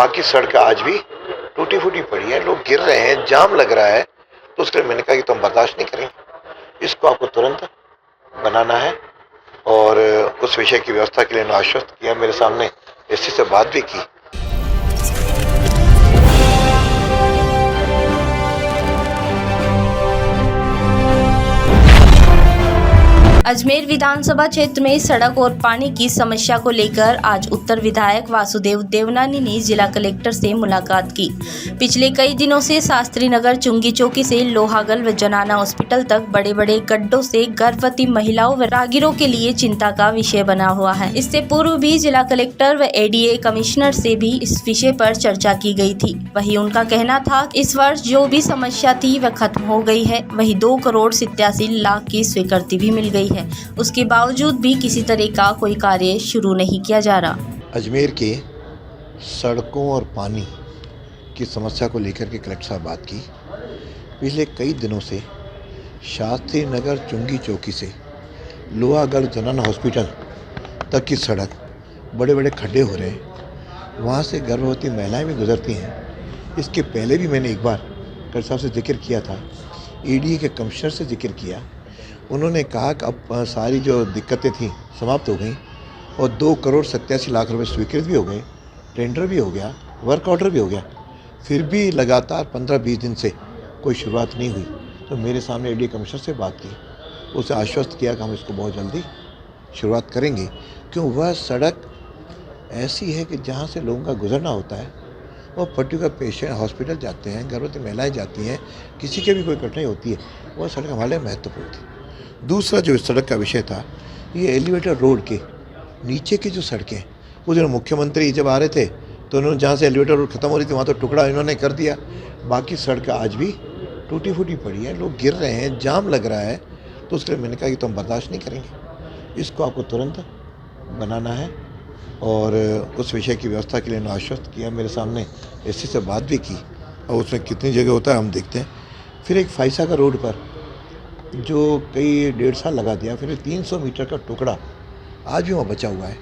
बाकी सड़क आज भी टूटी फूटी पड़ी है, लोग गिर रहे हैं, जाम लग रहा है। तो उसके लिए मैंने कहा कि तुम बर्दाश्त नहीं करेंगे, इसको आपको तुरंत बनाना है। और उस विषय की व्यवस्था के लिए उन्होंने आश्वस्त किया, मेरे सामने एससी से बात भी की। अजमेर विधानसभा क्षेत्र में सड़क और पानी की समस्या को लेकर आज उत्तर विधायक वासुदेव देवनानी ने जिला कलेक्टर से मुलाकात की। पिछले कई दिनों से शास्त्री नगर चुंगी चौकी से लोहागल व जनाना हॉस्पिटल तक बड़े बड़े गड्ढों से गर्भवती महिलाओं व राहगीरों के लिए चिंता का विषय बना हुआ है। इससे पूर्व भी जिला कलेक्टर व एडीए कमिश्नर से भी इस विषय पर चर्चा की गई थी। वही उनका कहना था इस वर्ष जो भी समस्या थी वह खत्म हो गई है। वही 2,87,00,000 की स्वीकृति भी मिल गई है। उसके बावजूद भी किसी तरह का कोई कार्य शुरू नहीं किया जा रहा। अजमेर के सड़कों और पानी की समस्या को लेकर के कलेक्टर साहब बात की। पिछले कई दिनों से शास्त्री नगर चुंगी चौकी से लोहागढ़ जनाना हॉस्पिटल तक की सड़क बड़े बड़े खड्डे हो रहे हैं, वहाँ से गर्भवती महिलाएं भी गुजरती हैं। इसके पहले भी मैंने एक बार कलेक्टर साहब से जिक्र किया था, एडीए के कमिश्नर से जिक्र किया। उन्होंने कहा कि अब सारी जो दिक्कतें थीं समाप्त हो गई और 2,87,00,000 रुपये स्वीकृत भी हो गए, टेंडर भी हो गया, वर्क ऑर्डर भी हो गया। फिर भी लगातार 15-20 दिन से कोई शुरुआत नहीं हुई। तो मेरे सामने एडीए कमिश्नर से बात की, उसे आश्वस्त किया कि हम इसको बहुत जल्दी शुरुआत करेंगे। क्यों, वह सड़क ऐसी है कि जहाँ से लोगों का गुजरना होता है और पर्टिकुलर पेशेंट हॉस्पिटल जाते हैं, गर्भवती महिलाएँ जाती हैं, किसी के भी कोई कठिनाई होती है, वह सड़क हमारे लिए महत्वपूर्ण थी। दूसरा जो इस सड़क का विषय था, ये एलिवेटर रोड के नीचे की जो सड़कें, वो जो मुख्यमंत्री जब आ रहे थे तो उन्होंने जहाँ से एलिवेटर रोड ख़त्म हो रही थी वहाँ तो टुकड़ा इन्होंने कर दिया। बाकी सड़क आज भी टूटी फूटी पड़ी है, लोग गिर रहे हैं, जाम लग रहा है। तो उसके लिए मैंने कहा कि तुम बर्दाश्त नहीं करेंगे, इसको आपको तुरंत बनाना है। और उस विषय की व्यवस्था के लिए उन्होंने आश्वस्त किया, मेरे सामने एससी से बात भी की। और उसमें कितनी जगह होता है हम देखते हैं। फिर एक फाइसा का रोड पर जो कई 1.5 साल लगा दिया, फिर 300 मीटर का टुकड़ा आज भी वहाँ बचा हुआ है,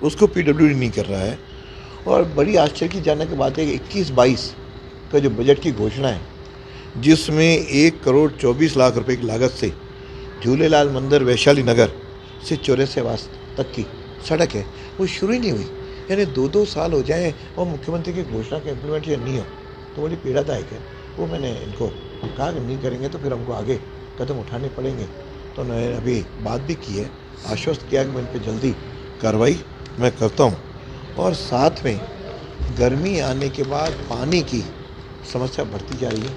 उसको पीडब्ल्यूडी नहीं कर रहा है। और बड़ी आश्चर्य की जानने की बात है कि 21-22 का जो बजट की घोषणा है, जिसमें 1,24,00,000 रुपये की लागत से झूलेलाल मंदिर वैशाली नगर से चौरसिया तक की सड़क है, वो शुरू ही नहीं हुई। यानी 2-2 साल हो जाएँ और मुख्यमंत्री की घोषणा का इम्प्लीमेंटेशन नहीं हो, तो बड़ी पीड़ादायक है। वो मैंने इनको कहा कि नहीं करेंगे तो फिर हमको आगे कदम उठाने पड़ेंगे। तो उन्होंने अभी बात भी की है, आश्वस्त किया कि मैं इन पर जल्दी कार्रवाई मैं करता हूँ। और साथ में गर्मी आने के बाद पानी की समस्या बढ़ती जा रही है।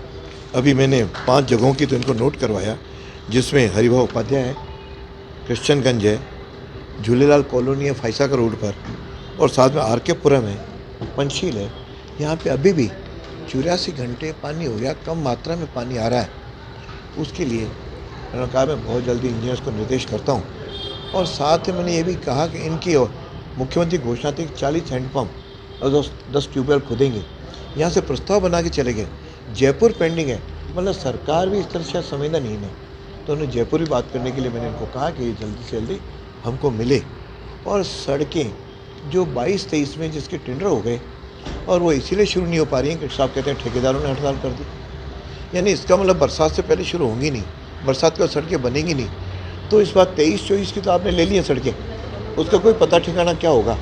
अभी मैंने 5 जगहों की तो इनको नोट करवाया, जिसमें हरिभाव उपाध्याय है, क्रिश्चियनगंज है, झूलेलाल कॉलोनी है फाइसा का रोड पर, और साथ में आर के पुरम है, पंचशील है। यहाँ पे अभी भी 84 घंटे पानी हो गया, कम मात्रा में पानी आ रहा है। उसके लिए उन्होंने कहा मैं बहुत जल्दी इंजीनियर्स को निर्देश करता हूँ। और साथ ही मैंने ये भी कहा कि इनकी मुख्यमंत्री घोषणा थी 40 हैंडपम्प और 10 ट्यूबवेल खोदेंगे। यहाँ से प्रस्ताव बना के चले गए, जयपुर पेंडिंग है। मतलब सरकार भी इस तरह से संवेदन नहीं है। तो उन्हें जयपुर भी बात करने के लिए मैंने इनको कहा कि जल्दी से जल्दी हमको मिले। और सड़कें जो 22-23 में जिसके टेंडर हो गए और वो इसीलिए शुरू नहीं हो पा रही हैं कि साहब कहते हैं ठेकेदारों ने हड़ताल कर दी। यानी इसका मतलब बरसात से पहले शुरू होंगी नहीं, बरसात के बाद सड़कें बनेंगी नहीं। तो इस बार 23-24 की तो आपने ले ली है सड़कें, उसका कोई पता ठिकाना क्या होगा।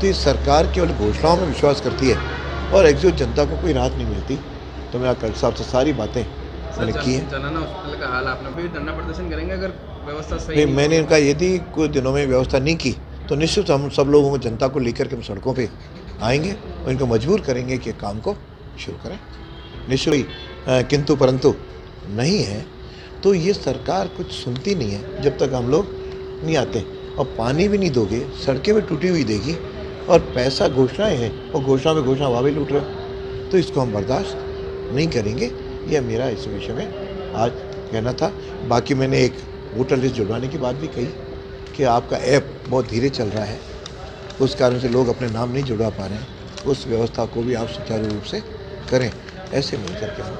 तो इस सरकार केवल घोषणाओं में विश्वास करती है और एग्जीक्यूटिव जनता को कोई राहत नहीं मिलती। तो मैं कलेक्टर साहब से सारी बातें मैंने की हैं। जनाना हॉस्पिटल का हाल आपने भी धरना प्रदर्शन करेंगे अगर व्यवस्था सही नहीं, मैंने इनका यदि कुछ दिनों में व्यवस्था नहीं की तो निश्चित हम सब लोगों को, जनता को लेकर के हम सड़कों पे आएंगे और इनको मजबूर करेंगे कि काम को शुरू करें। निश्चय किंतु परंतु नहीं है तो ये सरकार कुछ सुनती नहीं है जब तक हम लोग नहीं आते। और पानी भी नहीं दोगे, सड़कें भी टूटी हुई देगी, और पैसा घोषणाएं हैं और घोषणा में घोषणा हवा भी लूट रहे हो। तो इसको हम बर्दाश्त नहीं करेंगे। यह मेरा इस विषय में आज कहना था। बाकी मैंने एक वोटर लिस्ट जुड़वाने की बात भी कही कि आपका ऐप बहुत धीरे चल रहा है, उस कारण से लोग अपने नाम नहीं जुड़वा पा रहे हैं। उस व्यवस्था को भी आप सुचारू रूप से करें, ऐसे मिलकर के हम